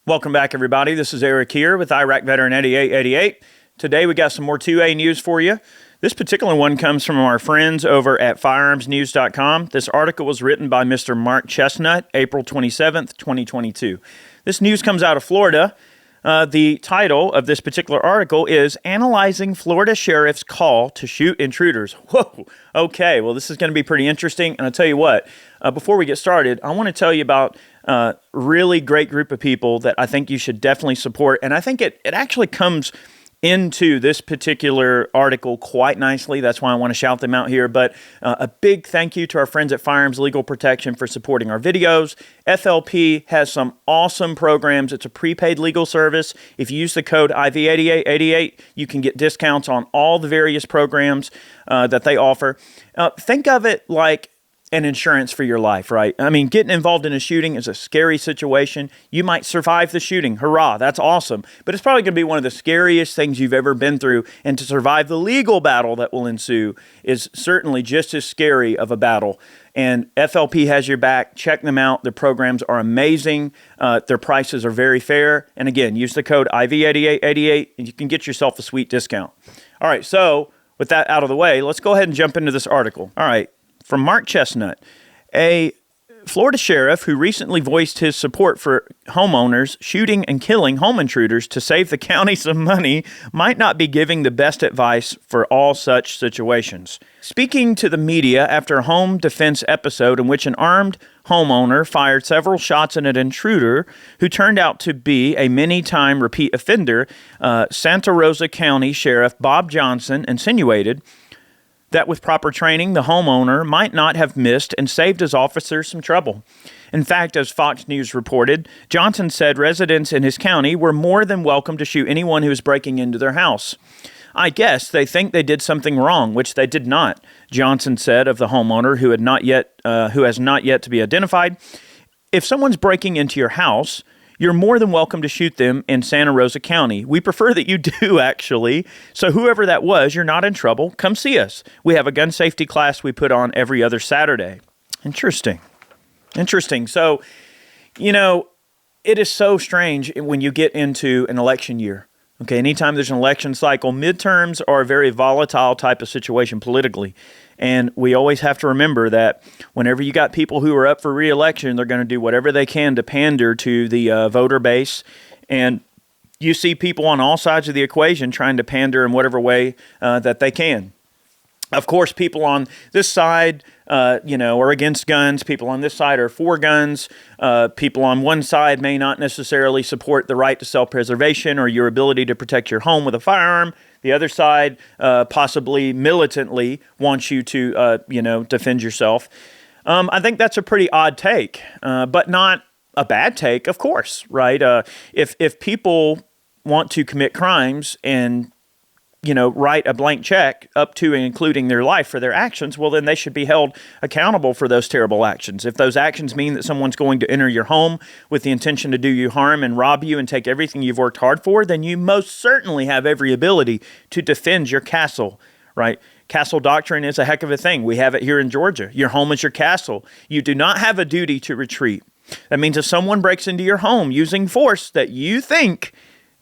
Welcome back, everybody. This is Eric here with Iraq Veteran 8888. Today we got some more 2A news for you. This particular one comes from our friends over at firearmsnews.com. This article was written by Mr. Mark Chestnut, April 27th, 2022. This news comes out of Florida. The title of this particular article is Analyzing Florida Sheriff's Call to Shoot Intruders. Whoa, okay, well, this is going to be pretty interesting. And I'll tell you what, before we get started, I want to tell you about a really great group of people that I think you should definitely support. And I think it actually comes into this particular article quite nicely. That's why I want to shout them out here. But a big thank you to our friends at Firearms Legal Protection for supporting our videos. FLP has some awesome programs. It's a prepaid legal service. If you use the code IV8888, you can get discounts on all the various programs that they offer. Think of it like an insurance for your life, right? I mean, getting involved in a shooting is a scary situation. You might survive the shooting. Hurrah, that's awesome. But it's probably going to be one of the scariest things you've ever been through. And to survive the legal battle that will ensue is certainly just as scary of a battle. And FLP has your back. Check them out. Their programs are amazing. Their prices are very fair. And again, use the code IV8888 and you can get yourself a sweet discount. All right, so with that out of the way, let's go ahead and jump into this article. All right. From Mark Chestnut, a Florida sheriff who recently voiced his support for homeowners shooting and killing home intruders to save the county some money might not be giving the best advice for all such situations. Speaking to the media after a home defense episode in which an armed homeowner fired several shots at an intruder who turned out to be a many-time repeat offender, Santa Rosa County Sheriff Bob Johnson insinuated that with proper training, the homeowner might not have missed and saved his officers some trouble. In fact, as Fox News reported, Johnson said residents in his county were more than welcome to shoot anyone who was breaking into their house. I guess they think they did something wrong, which they did not, Johnson said of the homeowner who has not yet to be identified. If someone's breaking into your house, you're more than welcome to shoot them in Santa Rosa County. We prefer that you do, actually. So whoever that was, you're not in trouble. Come see us. We have a gun safety class we put on every other Saturday. Interesting. So, it is so strange when you get into an election year. Okay, anytime there's an election cycle, midterms are a very volatile type of situation politically. And we always have to remember that whenever you got people who are up for re-election, they're going to do whatever they can to pander to the voter base. And you see people on all sides of the equation trying to pander in whatever way that they can. Of course, people on this side, are against guns. People on this side are for guns. People on one side may not necessarily support the right to self-preservation or your ability to protect your home with a firearm. The other side possibly militantly wants you to, defend yourself. I think that's a pretty odd take, but not a bad take, of course, right? If people want to commit crimes and write a blank check up to and including their life for their actions, well, then they should be held accountable for those terrible actions. If those actions mean that someone's going to enter your home with the intention to do you harm and rob you and take everything you've worked hard for, then you most certainly have every ability to defend your castle, right? Castle doctrine is a heck of a thing. We have it here in Georgia. Your home is your castle. You do not have a duty to retreat. That means if someone breaks into your home using force that you think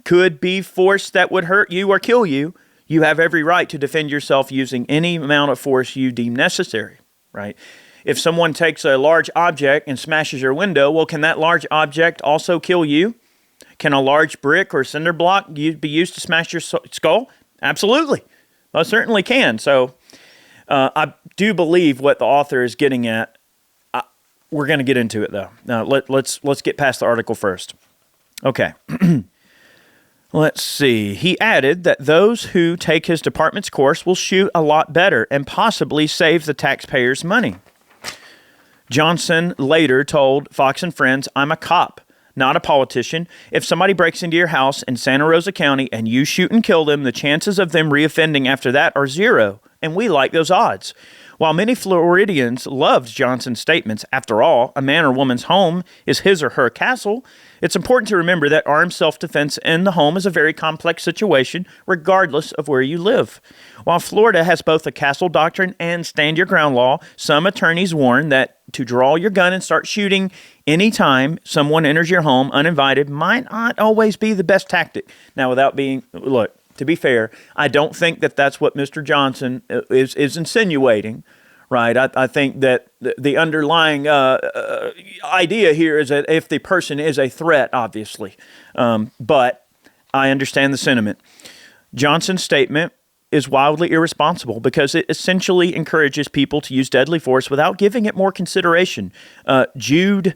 could be force that would hurt you or kill you, you have every right to defend yourself using any amount of force you deem necessary, right? If someone takes a large object and smashes your window, well, can that large object also kill you? Can a large brick or cinder block be used to smash your skull? Absolutely. Well, certainly can. So I do believe what the author is getting at. We're going to get into it, though. Now, let's get past the article first. Okay. Let's see. He added that those who take his department's course will shoot a lot better and possibly save the taxpayers money. Johnson later told Fox and Friends, "I'm a cop, not a politician. If somebody breaks into your house in Santa Rosa County and you shoot and kill them, the chances of them reoffending after that are zero, and we like those odds. While many Floridians loved Johnson's statements, after all, a man or woman's home is his or her castle, it's important to remember that armed self-defense in the home is a very complex situation, regardless of where you live. While Florida has both a castle doctrine and stand-your-ground law, some attorneys warn that to draw your gun and start shooting anytime someone enters your home uninvited might not always be the best tactic. Now, look, to be fair, I don't think that that's what Mr. Johnson is insinuating, right? I think that the underlying idea here is that if the person is a threat, obviously. But I understand the sentiment. Johnson's statement is wildly irresponsible because it essentially encourages people to use deadly force without giving it more consideration. Jude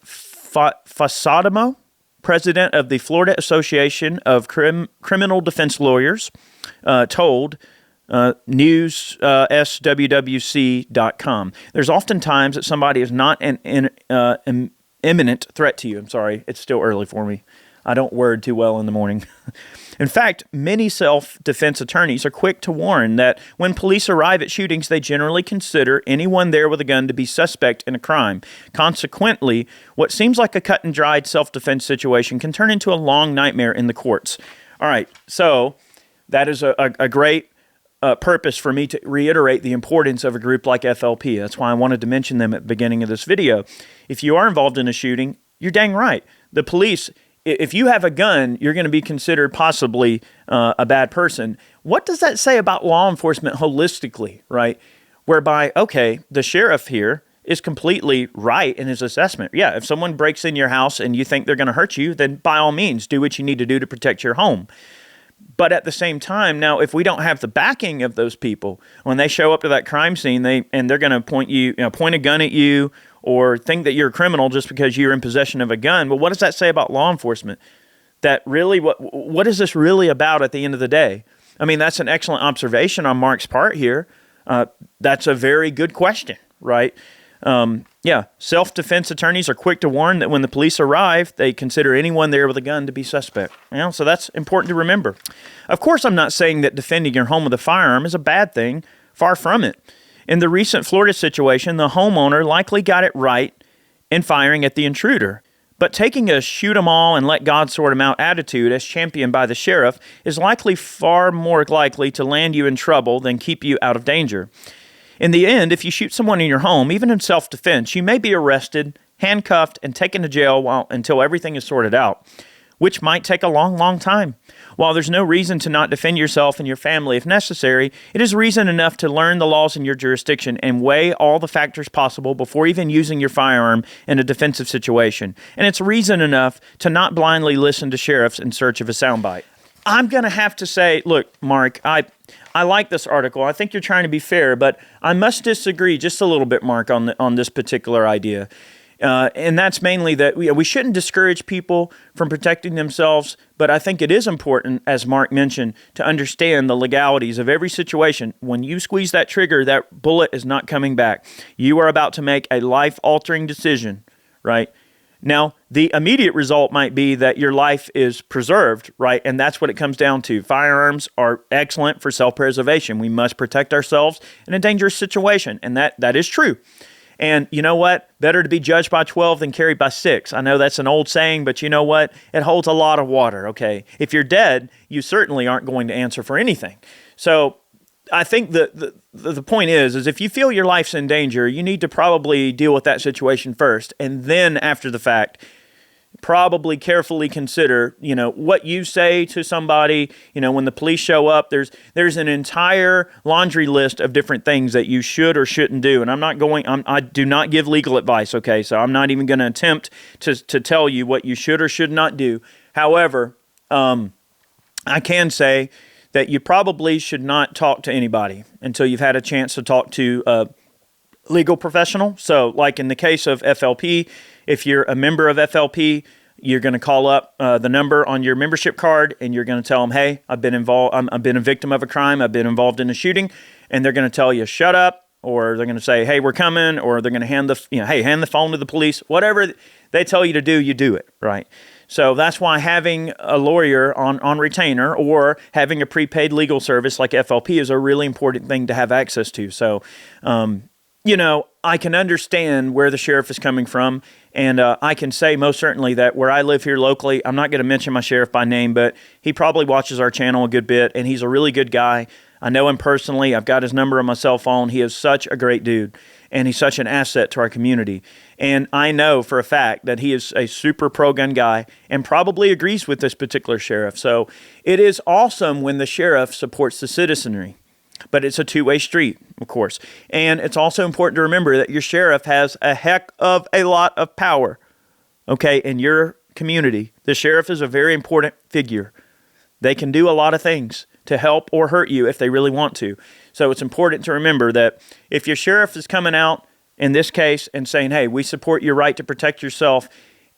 Fasodamo, president of the Florida Association of Criminal Defense Lawyers, told newsswwc.com. There's oftentimes that somebody is not an imminent threat to you. I'm sorry, it's still early for me. I don't word too well in the morning. In fact, many self-defense attorneys are quick to warn that when police arrive at shootings, they generally consider anyone there with a gun to be suspect in a crime. Consequently, what seems like a cut-and-dried self-defense situation can turn into a long nightmare in the courts. All right, so that is a great purpose for me to reiterate the importance of a group like FLP. That's why I wanted to mention them at the beginning of this video. If you are involved in a shooting, you're dang right. The police, if you have a gun, you're going to be considered possibly a bad person. What does that say about law enforcement holistically, right? Whereby, okay, the sheriff here is completely right in his assessment. Yeah, if someone breaks in your house and you think they're going to hurt you, then by all means, do what you need to do to protect your home. But at the same time, now, if we don't have the backing of those people, when they show up to that crime scene, they're going to point a gun at you, or think that you're a criminal just because you're in possession of a gun. Well, what does that say about law enforcement? That really, what is this really about at the end of the day? I mean, that's an excellent observation on Mark's part here. That's a very good question, right? Self-defense attorneys are quick to warn that when the police arrive, they consider anyone there with a gun to be suspect. So that's important to remember. Of course, I'm not saying that defending your home with a firearm is a bad thing. Far from it. In the recent Florida situation, the homeowner likely got it right in firing at the intruder. But taking a shoot 'em all and let God sort 'em out attitude as championed by the sheriff is likely far more likely to land you in trouble than keep you out of danger. In the end, if you shoot someone in your home, even in self-defense, you may be arrested, handcuffed, and taken to jail until everything is sorted out, which might take a long, long time. While there's no reason to not defend yourself and your family if necessary, it is reason enough to learn the laws in your jurisdiction and weigh all the factors possible before even using your firearm in a defensive situation. And it's reason enough to not blindly listen to sheriffs in search of a soundbite. I'm going to have to say, look, Mark, I like this article. I think you're trying to be fair, but I must disagree just a little bit, Mark, on this particular idea. And that's mainly that we shouldn't discourage people from protecting themselves, but I think it is important, as Mark mentioned, to understand the legalities of every situation. When you squeeze that trigger, that bullet is not coming back. You are about to make a life-altering decision, right? Now, the immediate result might be that your life is preserved, right? And that's what it comes down to. Firearms are excellent for self-preservation. We must protect ourselves in a dangerous situation, and that is true. And you know what? Better to be judged by 12 than carried by 6. I know that's an old saying, but you know what? It holds a lot of water, okay? If you're dead, you certainly aren't going to answer for anything. So I think the point is if you feel your life's in danger, you need to probably deal with that situation first. And then after the fact, probably carefully consider, what you say to somebody. When the police show up, there's an entire laundry list of different things that you should or shouldn't do. And I do not give legal advice, okay? So I'm not even going to attempt to tell you what you should or should not do. However, I can say that you probably should not talk to anybody until you've had a chance to talk to a legal professional. So like in the case of FLP, if you're a member of FLP, you're going to call up the number on your membership card and you're going to tell them, hey, I've been a victim of a crime. I've been involved in a shooting. And they're going to tell you, shut up, or they're going to say, hey, we're coming, or they're going to hand the phone to the police. Whatever they tell you to do, you do it, right? So that's why having a lawyer on retainer or having a prepaid legal service like FLP is a really important thing to have access to. So, I can understand where the sheriff is coming from, and I can say most certainly that where I live here locally, I'm not going to mention my sheriff by name, but he probably watches our channel a good bit, and he's a really good guy. I know him personally. I've got his number on my cell phone. He is such a great dude, and he's such an asset to our community. And I know for a fact that he is a super pro-gun guy and probably agrees with this particular sheriff. So it is awesome when the sheriff supports the citizenry. But it's a two-way street, of course. And it's also important to remember that your sheriff has a heck of a lot of power, okay, in your community. The sheriff is a very important figure. They can do a lot of things to help or hurt you if they really want to. So it's important to remember that if your sheriff is coming out, in this case, and saying, hey, we support your right to protect yourself,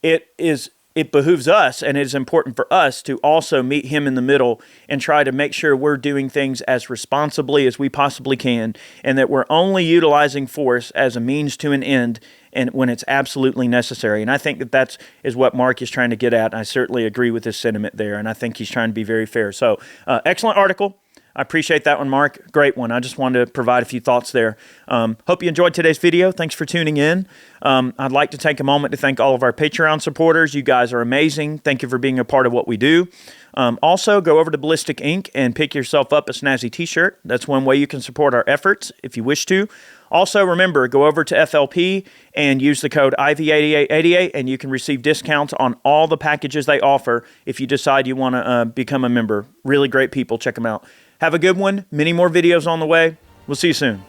it behooves us, and it is important for us to also meet him in the middle and try to make sure we're doing things as responsibly as we possibly can, and that we're only utilizing force as a means to an end and when it's absolutely necessary. And I think that is what Mark is trying to get at. I certainly agree with his sentiment there, and I think he's trying to be very fair. So, excellent article. I appreciate that one, Mark. Great one. I just wanted to provide a few thoughts there. Hope you enjoyed today's video. Thanks for tuning in. I'd like to take a moment to thank all of our Patreon supporters. You guys are amazing. Thank you for being a part of what we do. Also, go over to Ballistic Ink and pick yourself up a snazzy t-shirt. That's one way you can support our efforts if you wish to. Also, remember, go over to FLP and use the code IV8888, and you can receive discounts on all the packages they offer if you decide you want to become a member. Really great people. Check them out. Have a good one. Many more videos on the way. We'll see you soon.